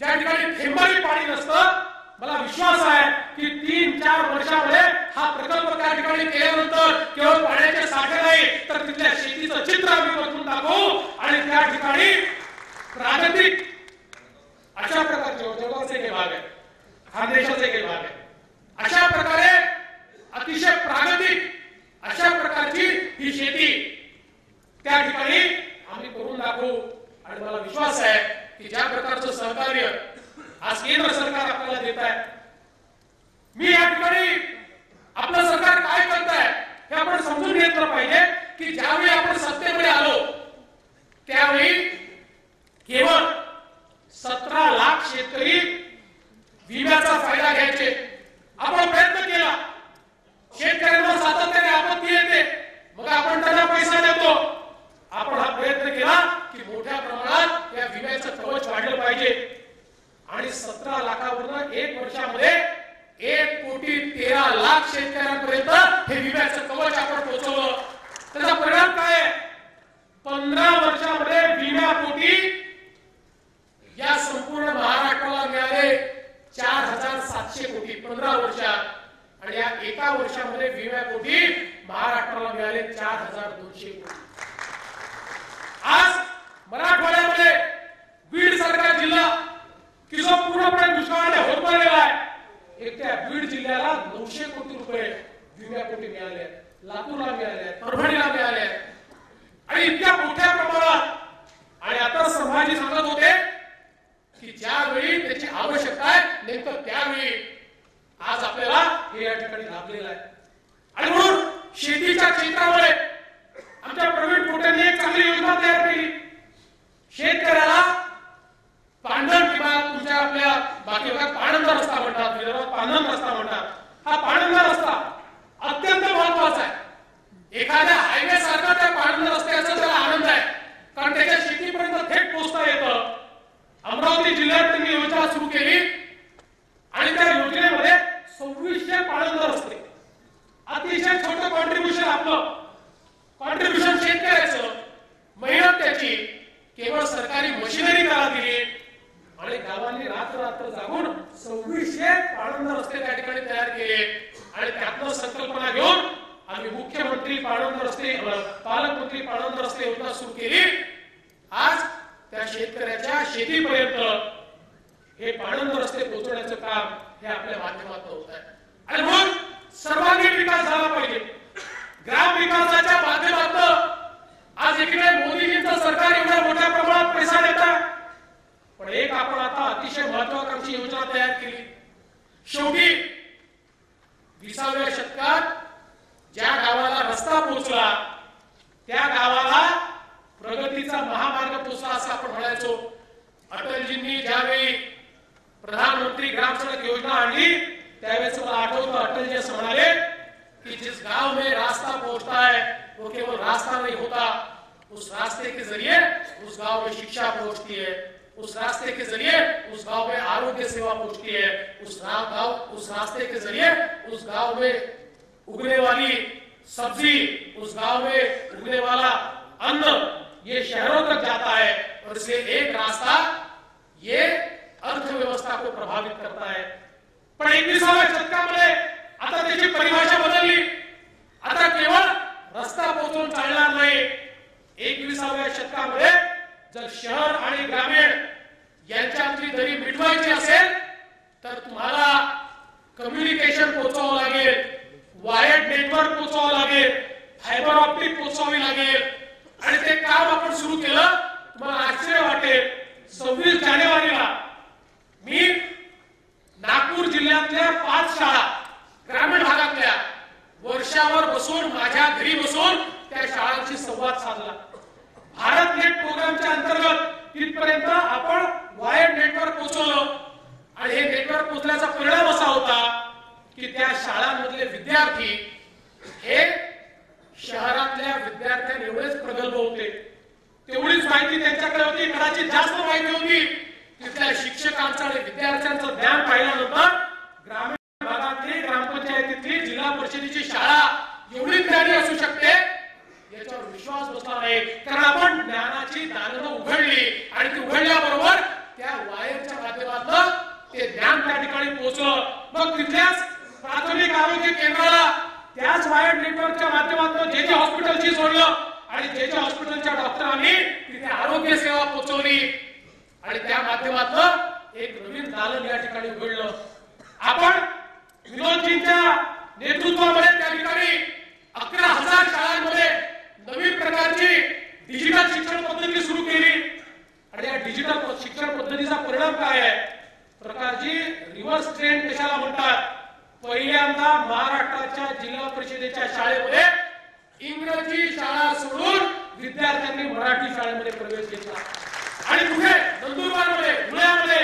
ज्या ठिकाणी थेंबाही पाणी नसतं. मला विश्वास आहे की 3-4 वर्षामध्ये हा प्रकल्प त्या ठिकाणी केल्यानंतर केवळ पाण्याचे साठे नाही तर तिथल्या शेतीचं चित्र आम्ही बदलून दाखवू आणि त्या ठिकाणी प्रागतिक अशा प्रकारचे जगाचा एक भाग आहे, खानदेशाचा एक भाग आहे, अशा प्रकारे अतिशय प्रागतिक अशा प्रकारची ही शेती त्या ठिकाणी आम्ही करून दाखवू. आणि मला विश्वास आहे की ज्या प्रकारचं सहकार्य आज केंद्र सरकार आपल्याला देत आहे, मी या ठिकाणी आपलं सरकार काय करत आहे हे आपण समजून घेतलं पाहिजे की ज्यावेळी आपण सत्तेमध्ये आलो त्यावेळी केवळ 17 लाख शेतकरी विम्याचा फायदा घ्यायचे. आपण प्रयत्न केला, शेतकऱ्यांवर सातत्याने आपत्ती येते, मग आपण त्यांना पैसा देतो. आपण हा प्रयत्न केला की मोठ्या प्रमाणात या विम्याचं कवच वाढलं पाहिजे आणि 17 लाखावरून 1 वर्षामध्ये 1,13,00,000 शेतकऱ्यांपर्यंत हे विम्याचं कवच आपण पोहोचवलं. त्याचा परिणाम काय आहे? 15 वर्षामध्ये विम्यापोटी या संपूर्ण महाराष्ट्राला मिळाले 4,700 कोटी 15 वर्षात आणि या एका वर्षामध्ये विम्यापोटी महाराष्ट्राला मिळाले 4,200 कोटी. आज मराठवाड्यामध्ये बीड सारख्या की जो पूर्णपणे दुष्काळाने होरपळलेला आहे, एकट्या बीड जिल्ह्याला 900 कोटी रुपये विम्यापोटी मिळाले, लातूरला मिळाले, परभणीला मिळाले आणि इतक्या मोठ्या प्रमाणात. आणि आता संभाजी सांगत होते की ज्यावेळी त्याची आवश्यकता आहे नेमकं त्यावेळी आज आपल्याला हे या ठिकाणी लाभलेलं आहे. आणि म्हणून शेतीच्या क्षेत्रामध्ये आमच्या प्रवीण पोटेंनी एक चांगली योजना तयार केली. शेतकऱ्याला पांढर किंवा तुमच्या आपल्या बाकी भागात पाणंदा रस्ता म्हणतात, विदर्भात पांढर रस्ता म्हणतात. हा पाणंदा रस्ता अत्यंत महत्वाचा आहे. एखाद्या हायवे सारखा त्या पाणंदा रस्त्याचा त्याला आनंद आहे, कारण त्याच्या शेतीपर्यंत थेट पोहोचता येतं. अमरावती जिल्ह्यात त्यांनी योजना सुरू केली आणि त्या योजनेमध्ये 2600 पाणंदा रस्ते, अतिशय छोटं कॉन्ट्रीब्युशन, आपलं कॉन्ट्रीब्युशन शेतकऱ्याचं, मेहनत त्याची, केवळ सरकारी मशिनरी त्याला दिली आणि गावांनी रात्र जागून 2600 पाणंदा रस्ते त्या ठिकाणी तयार केले. आणि त्यातनं संकल्पना घेऊन आम्ही मुख्यमंत्री पाणंद रस्ते, पालकमंत्री पाणंद रस्ते योजना सुरू केली. आज त्या शेतकऱ्याच्या शेतीपर्यंत हे पाणंद रस्ते पोहोचवण्याचं काम हे आपल्या माध्यमातून होत आहे. आणि म्हणून सर्वांगीण विकास झाला पाहिजे. ग्राम विकासाच्या माध्यमातून आज इकडे मोदीजींचं सरकार एवढ्या मोठ्या प्रमाणात पैसा देत आहे, पण एक आपण आता अतिशय महत्वाकांक्षी योजना तयार केली. शेवटी 20व्या शतकात ज्या गावाला रस्ता पोहोचला त्या गावाला प्रगतीचा महामार्ग पोहोचला असं आपण म्हणायचो. अटलजींनी ज्यावेळी प्रधानमंत्री ग्राम सड़क योजना आणली त्यावेळेस मला आठवतं अटलजी असं म्हणाले कि जिस गांव में रास्ता पहुंचता है वो केवल रास्ता नहीं होता, उस रास्ते के जरिए उस गांव में शिक्षा पहुंचती है, उस रास्ते के जरिए उस गांव में आरोग्य सेवा पहुंचती है, उस रास्ते के जरिए उस गांव में उगने वाली सब्जी, उस गांव में उगने वाला अन्न ये शहरों तक जाता है. और इसलिए एक रास्ता ये अर्थव्यवस्था को प्रभावित करता है. पण 21व्या शतकामध्ये आता त्याची परिभाषा बदलली. आता केवळ रस्ता पोहोचवून चालणार नाही. 21व्या शतकामध्ये जर शहर आणि ग्रामीण यांच्यातली दरी मिटवायची असेल तर तुम्हाला कम्युनिकेशन पोहोचवावं लागेल, वायर्ड नेटवर्क पोहोचवावं लागेल, फायबर ऑप्टिक पोहोचवावी लागेल. आणि ते काम आपण सुरू केलं. तुम्हाला आश्चर्य वाटेल, 26 जानेवारीला मी नागपूर जिल्ह्यातल्या 5 शाळा ग्रामीण भागातल्या वर्षावर बसून माझ्या घरी बसून त्या शाळांशी संवाद साधला. भारत नेट प्रोग्रामच्या अंतर्गत तिथपर्यंत आपण वायर्ड नेटवर्क पोहोचवलं आणि हे नेटवर्क पोहोचल्याचा परिणाम असा होता की त्या शाळांमधले विद्यार्थी हे शहरातल्या विद्यार्थ्यांनी एवढेच प्रगल्भ होते. तेवढीच माहिती त्यांच्याकडे होती, कदाचित जास्त माहिती होती. तिथल्या शिक्षकांचं आणि विद्यार्थ्यांचं ज्ञान पाहिल्यानंतर ग्रामीण भागातली ग्रामपंचायतीतली जिल्हा परिषदेची शाळा एवढी ज्ञानी असू शकते याच्यावर विश्वास बसला नाही. कारण आपण ज्ञानाची दालनं उघडली आणि ती उघडल्याबरोबर त्या वायरच्या माध्यमातून ते ज्ञान त्या ठिकाणी पोहोचलं. मग तिथल्याच प्राथमिक आरोग्य केंद्राला त्याच वायर्ड नेटवर्कच्या माध्यमातून जे हॉस्पिटलशी जोडलं आणि जे हॉस्पिटलच्या डॉक्टरांनी तिथे आरोग्य सेवा पोहोचवली आणि त्या माध्यमातून एक नवीन दालन या ठिकाणी उघडलं. आपण विनोदजींच्या नेतृत्वामध्ये त्या ठिकाणी 11,000 शाळांमध्ये नवीन प्रकारची डिजिटल शिक्षण पद्धती सुरू केली. आणि या डिजिटल शिक्षण पद्धतीचा परिणाम काय आहे? प्रकारची रिव्हर्स ट्रेंड कशाला म्हणतात? पहिल्यांदा महाराष्ट्राच्या जिल्हा परिषदेच्या शाळेमध्ये इंग्रजी शाळा सोडून विद्यार्थ्यांनी मराठी शाळेमध्ये प्रवेश घेतला. आणि कुठे? नंदुरबारमध्ये, धुळ्यामध्ये,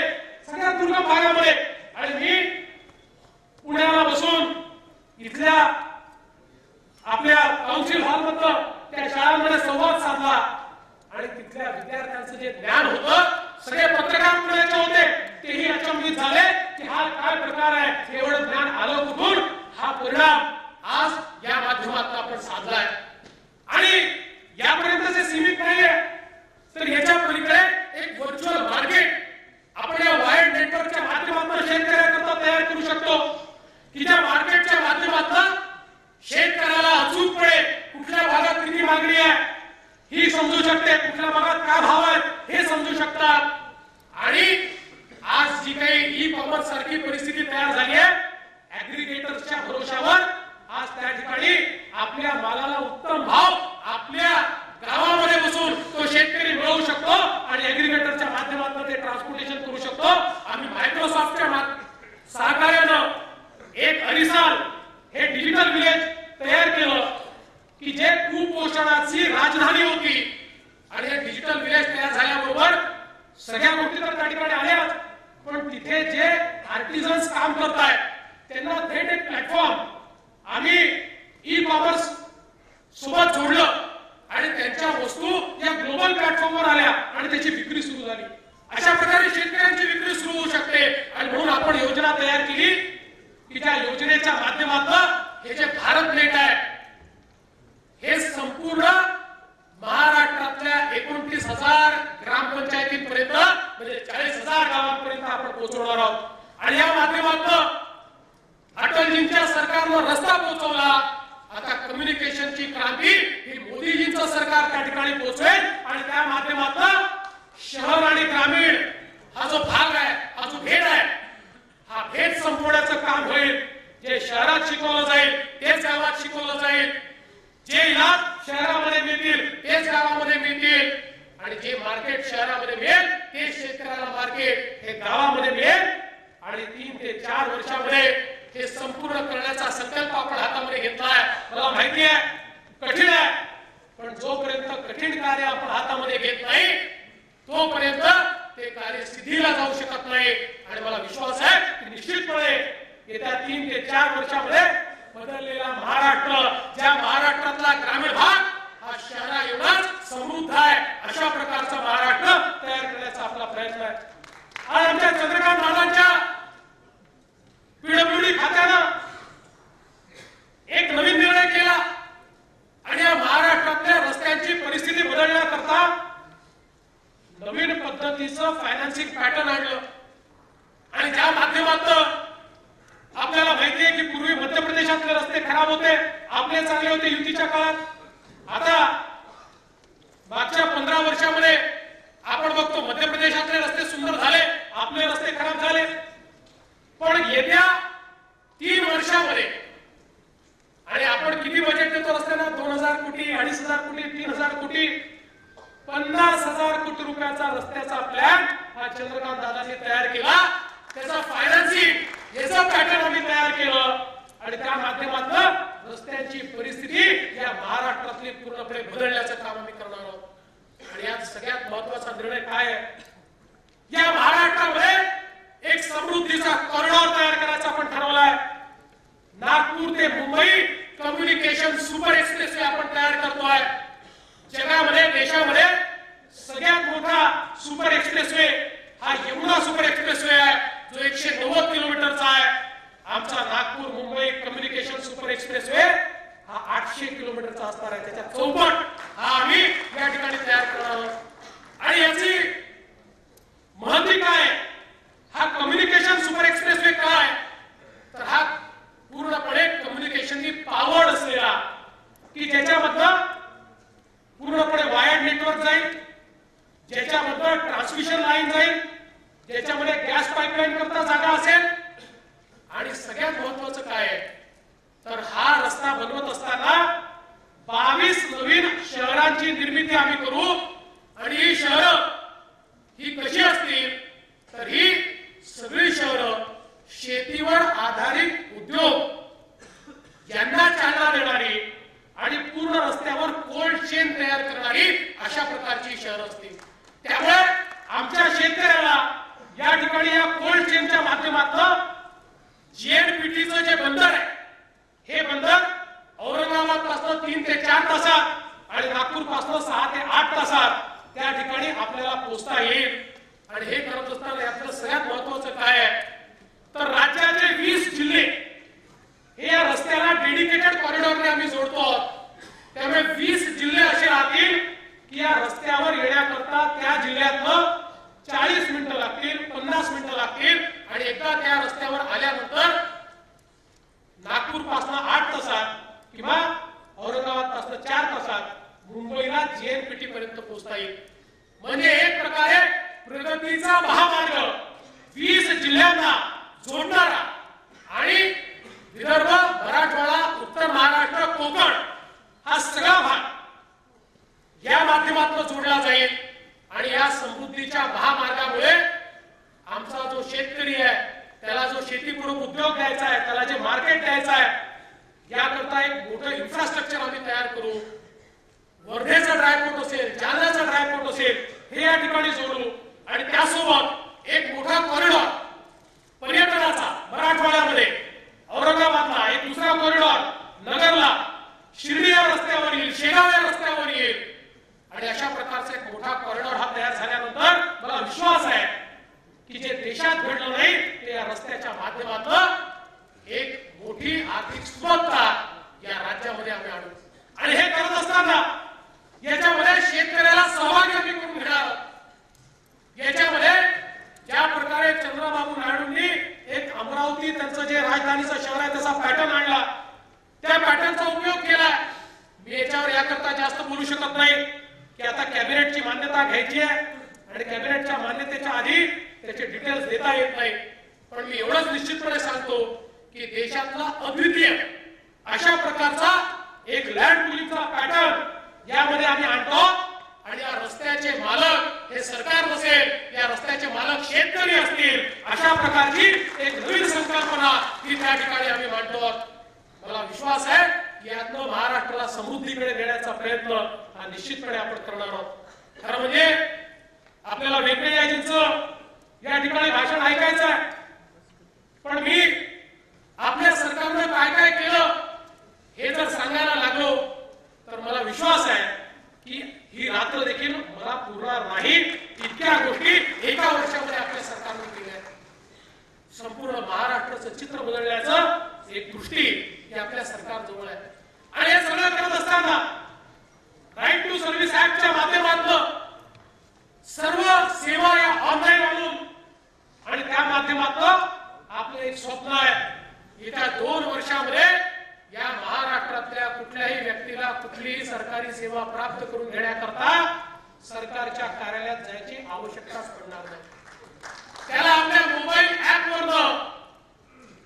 सगळ्या दुर्गम भागामध्ये. आणि मी पुण्याला बसून इथल्या आपल्या काउन्सिल हॉलमधनं त्या शाळांमध्ये संवाद साधला आणि तिथल्या विद्यार्थ्यांचं जे ज्ञान होतं सगळे पत्रकार पुण्याचे होते, तेही अचंबित झाले की हा काय प्रकार आहे, एवढं ज्ञान आलं कुठून? हा परिणाम आज या माध्यमातून आपण साधलाय. आणि यापर्यंत जे सीमित नाहीये तर याच्या पलीकडे एक व्हर्च्युअल मार्केट ई कॉमर्स सारखी परिस्थिती तयार झाली आहे। ऍग्रीगेटर्सच्या भरोशावर आज त्या ठिकाणी आपल्या मालाला उत्तम भाव आपल्या गावामध्ये बसून तो शेतकरी मिळवू शकतो आणि ऍग्रीगेटरच्या माध्यमातून ते ट्रान्सपोर्टेशन करू शकतो। आम्ही मायक्रोसॉफ्टच्या सहकार्यानं एक अरिसाल हे डिजिटल विलेज तयार केलं की जे कुपोषणाची राजधानी होती आणि हे डिजिटल विलेज तयार झाल्याबरोबर सगळ्या गोष्टी तर त्या ठिकाणी आल्याच, पण तिथे जे आर्टिझन्स काम करतायत त्यांना थेट एक प्लॅटफॉर्म आम्ही ई कॉमर्स सोबत जोडलं आणि त्यांच्या वस्तू या ग्लोबल प्लॅटफॉर्मवर आल्या आणि त्याची विक्री सुरू झाली। अशा प्रकारे शेतकऱ्यांची विक्री सुरू होऊ शकते आणि म्हणून आपण योजना तयार केली की त्या योजनेच्या माध्यमातून हे जे भारत नेट आहे हे संपूर्ण महाराष्ट्रातल्या 29,000 ग्रामपंचायतींपर्यंत म्हणजे 40,000 गावांपर्यंत आपण पोहोचवणार आहोत आणि या माध्यमातून अटलजींच्या सरकारनं रस्ता पोहोचवला। आता कम्युनिकेशनची क्रांती ही मोदीजींचं सरकार त्या ठिकाणी पोहोचवेल आणि त्या माध्यमातून शहर आणि ग्रामीण हा जो भाग आहे, हा जो भेद आहे, हा भेद संपवण्याचं काम होईल। जे शहरात शिकवलं जाईल तेच गावात शिकवलं जाईल, जे इलाज शहरामध्ये मिळतील तेच गावामध्ये मिळतील आणि जे मार्केट शहरामध्ये मिळेल ते शेतकऱ्याला मार्केट हे गावामध्ये मिळेल आणि 3 ते 4 वर्षामध्ये हे संपूर्ण करण्याचा संकल्प आपण हातामध्ये घेतलाय। मला माहिती आहे कठीण आहे, पण जोपर्यंत कठीण कार्य आपण हातामध्ये घेत नाही तोपर्यंत ते कार्य सिद्धीला जाऊ शकत नाही आणि मला विश्वास आहे की निश्चितपणे येत्या 3 ते 4 वर्षामध्ये बदललेला महाराष्ट्र, ज्या महाराष्ट्रातला ग्रामीण भाग हा शहरा एवढाच समृद्ध आहे अशा प्रकारचा महाराष्ट्र तयार करण्याचा आपला प्रयत्न आहे। आज आमच्या चंद्रकांत दादांच्या पीडब्ल्यूडी खात्यानं एक नवीन निर्णय केला आणि या महाराष्ट्रातल्या रस्त्यांची परिस्थिती बदलण्याकरता नवीन पद्धतीचं फायनान्सिंग पॅटर्न आणलं आणि ज्या माध्यमातून आपल्याला माहिती आहे की पूर्वी मध्य प्रदेशातले रस्ते खराब होते, आपले चांगले होते युतीच्या काळात। आता मागच्या 15 वर्षामध्ये आपण बघतो मध्य प्रदेशातले रस्ते सुंदर झाले, आपले रस्ते खराब झाले, पण येत्या 3 वर्षामध्ये आणि आपण किती बजेट देतो रस्त्यांना 2,000 कोटी, 2,500 कोटी, 3,000 कोटी, 50,000 कोटी रुपयाचा रस्त्याचा प्लॅन हा चंद्रकांत दादांनी तयार केला। त्याचा फायनान्सिंग याचा पॅटर्न आम्ही तयार केलं आणि त्या माध्यमातून रस्त्यांची परिस्थिती या महाराष्ट्रातली पूर्णपणे बदलण्याचं काम आम्ही करणार आहोत। आणि यात सगळ्यात महत्त्वाचा निर्णय काय आहे, या महाराष्ट्रामध्ये एक समृद्धीचा कॉरिडॉर तयार करायचा आपण ठरवलाय। नागपूर ते मुंबई कम्युनिकेशन सुपर एक्सप्रेसवे आपण तयार करतोय। जगामध्ये देशामध्ये सगळ्यात मोठा सुपर एक्सप्रेसवे हा यमुना सुपर एक्सप्रेसवे आहे जो 190 किलोमीटरचा आहे। आमचा Nagpur Mumbai communication super expressway हा 800 किलोमीटरचा असणार आहे। त्याच्या चौपट हा आम्ही या ठिकाणी तयार करणार आहोत आणि याची महत्त्व काय, हा कम्युनिकेशन सुपर एक्सप्रेसवे काय, तर हा पूर्णपणे कम्युनिकेशनची पॉवर असलेला की ज्याच्यामधलं पूर्णपणे वायर्ड नेटवर्क जाईल, ज्याच्यामधलं ट्रान्समिशन लाईन जाईल, ज्याच्यामध्ये गॅस पाईपलाईन करता जागा असेल आणि सगळ्यात महत्त्वाचं काय आहे तर हा रस्ता बनवत असताना 22 नवीन शहरांची निर्मिती आम्ही करू आणि ही शहरं ही कशी असतील तर ही सगळी शहरं शेतीवर आधारित उद्योग यांना चालना देणारी आणि पूर्ण रस्त्यावर कोल्ड चेन तयार करणारी अशा प्रकारची शहरं असतील। त्यामुळे आमच्या शेतकऱ्याला या ठिकाणी या कोल्ड चेनच्या माध्यमातून जीएनपीटीचं जे बंदर आहे हे बंदर औरंगाबाद पासून 3 ते 4 तासात आणि नागपूर पासून 6 ते 8 तासात त्या ठिकाणी आपल्याला पोहोचता येईल। आणि हे करत असताना यातलं सगळ्यात महत्त्वाचं काय आहे तर राज्याचे 20 जिल्हे हे या रस्त्याला डेडिकेटेड कॉरिडॉरने आम्ही जोडतो। त्यामुळे 20 जिल्हे असे राहतील की या रस्त्यावर येण्याकरता त्या जिल्ह्यातनं 40 मिनिटं लागतील, 50 मिनिटं लागतील आणि एकदा त्या रस्त्यावर आल्यानंतर नागपूर पासून 8 तासात किंवा औरंगाबाद पासून 4 तासात मुंबईला जीएनपीटी पर्यंत पोहोचता येईल। म्हणजे एक प्रकारे प्रगतीचा महामार्ग 20 जिल्ह्यांना जोडणारा आणि विदर्भ, मराठवाडा, उत्तर महाराष्ट्र, कोकण हा सगळा भाग या माध्यमातून जोडला जाईल आणि या समृद्धीच्या महामार्गामुळे आमचा जो शेतकरी आहे त्याला जो शेतीपूरक उद्योग द्यायचा आहे, त्याला जे मार्केट द्यायचं आहे, याकरता एक मोठं इन्फ्रास्ट्रक्चर आम्ही तयार करू. वर्धेचा ड्रायपोर्ट असेल, जालन्याचा ड्रायपोर्ट असेल, हे या ठिकाणी जोडू आणि त्यासोबत एक मोठा कॉरिडॉर पर्यटनाचा मराठवाड्यामध्ये औरंगाबादला, एक दुसरा कॉरिडॉर नगरला, शिर्डी या रस्त्यावर येईल, शेगाव या रस्त्यावर येईल आणि अशा प्रकारचा एक मोठा कॉरिडॉर हा तयार झाल्यानंतर मला विश्वास आहे की जे देशात घडलं नाही ते या रस्त्याच्या माध्यमातून एक मोठी आर्थिक सुबत्ता या राज्यामध्ये आम्ही आणू. आणि हे करत असताना याच्यामध्ये शेतकऱ्याला सहभागी आम्ही करून घेणार. याच्यामध्ये ज्या प्रकारे चंद्रबाबू नायडूंनी एक अमरावती त्यांचं जे राजधानीचं शहर आहे त्याचा पॅटर्न आणला, त्या पॅटर्नचा उपयोग केला. मी याच्यावर याकरता जास्त बोलू शकत नाही की आता कॅबिनेटची मान्यता घ्यायची आहे आणि कॅबिनेटच्या मान्यतेच्या आधी त्याचे डिटेल्स देता येत नाही. पण मी एवढंच निश्चितपणे सांगतो की देशातला अद्वितीय अशा प्रकारचा एक लँड पुलिंगचा पॅटर्न यामध्ये आम्ही आणतो आणि या रस्त्याचे मालक हे सरकार नसेल, या रस्त्याचे मालक शेतकरी असतील, अशा प्रकारची एक नवीन संकल्पना ही त्या ठिकाणी आम्ही मांडतो. मला विश्वास आहे की यातनं महाराष्ट्राला समृद्धीकडे नेण्याचा प्रयत्न हा निश्चितपणे आपण करणार आहोत. खरं म्हणजे आपल्याला व्यंकय्याजींचं या ठिकाणी भाषण ऐकायचं आहे, पण मी आपल्या सरकारनं काय काय केलं हे जर सांगायला लागलो तर मला विश्वास आहे की ही रात्र देखील मला पुरणार नाही. इतक्या गोष्टी एका वर्षामध्ये आपल्या सरकारने केल्या. संपूर्ण महाराष्ट्राचं चित्र बदलण्याचं एक दृष्टी ही आपल्या सरकारजवळ आहे. आणि हे सगळं करत असताना राईट टू सर्व्हिस ऍक्टच्या माध्यमातून सर्व सेवा या ऑनलाईन आणून आणि त्या माध्यमातून आपलं एक स्वप्न आहे, येत्या 2 वर्षामध्ये या महाराष्ट्रातल्या कुठल्याही व्यक्तीला कुठलीही सरकारी सेवा प्राप्त करून घेण्याकरता सरकारच्या कार्यालयात जायची आवश्यकताच पडणार नाही. त्याला आपल्या मोबाईल ऍपवरनं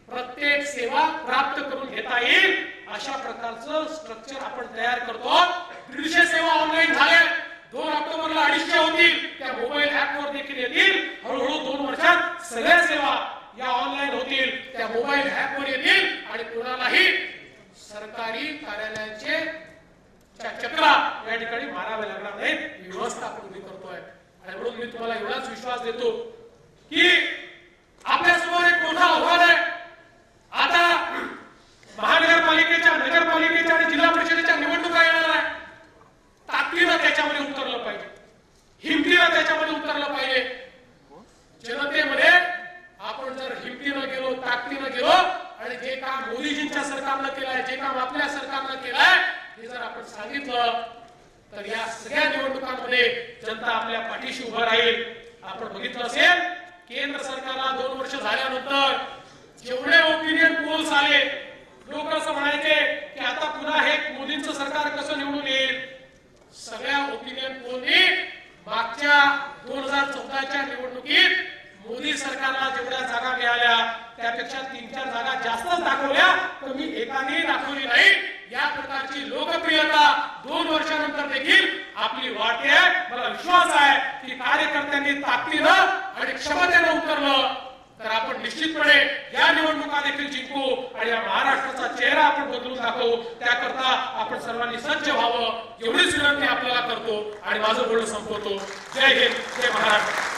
प्रत्येक सेवा प्राप्त करून घेता येईल अशा प्रकारचं स्ट्रक्चर आपण तयार करतो. 150 सेवा ऑनलाईन झाल्या. 2 ऑक्टोबरला 250 होतील, त्या मोबाईल ऍपवर देखील येतील. हळूहळू 2 वर्षात सगळ्या सेवा या ऑनलाईन होतील, त्या मोबाईल ऍपवर येतील आणि कोणालाही सरकारी कार्यालयाचे चक्रा या ठिकाणी मारावे लागणार नाही. ही व्यवस्था आपण उभी करतोय आणि म्हणून मी तुम्हाला एवढाच विश्वास देतो की आपल्यासमोर एक मोठा आव्हान आहे. आता महानगरपालिकेच्या, नगरपालिकेच्या आणि जिल्हा परिषदेच्या निवडणुका येणार आहे. ताकदीनं त्याच्यामध्ये उतरलं पाहिजे, हिमतीनं त्याच्यामध्ये उतरलं पाहिजे. जनतेमध्ये आपण जर हिमतीनं गेलो, ताकदीनं गेलो आणि जे काम मोदीजींच्या सरकारनं केलंय, जे काम आपल्या सरकारनं केलंय हे जर आपण सांगितलं तर या सगळ्या निवडणुकांमध्ये जनता आपल्या पाठीशी उभं राहील. आपण बघितलं असेल केंद्र सरकारला 2 वर्ष झाल्यानंतर जेवढे ओपिनियन पोल्स आले, लोक असं म्हणायचे की आता पुन्हा हे मोदींचं सरकार कसं निवडून येईल. सगळ्या ओपिनियन पोलनी मागच्या 2014च्या निवडणुकीत मोदी सरकारला जेवढ्या जागा मिळाल्या त्यापेक्षा 3-4 जागा जास्तच दाखवल्या, कमी एकानेही दाखवली नाही. या प्रकारची लोकप्रियता 2 वर्षानंतर देखील आपली वाढते आहे. मला विश्वास आहे की कार्यकर्त्यांनी ताकदीनं आणि क्षमतेनं उतरलं तर आपण निश्चितपणे या निवडणुका देखील जिंकू आणि या महाराष्ट्राचा चेहरा आपण बदलून दाखवू. त्याकरता आपण सर्वांनी सज्ज व्हावं एवढीच विनंती आपल्याला करतो आणि माझं बोलणं संपवतो. जय हिंद, जय महाराष्ट्र.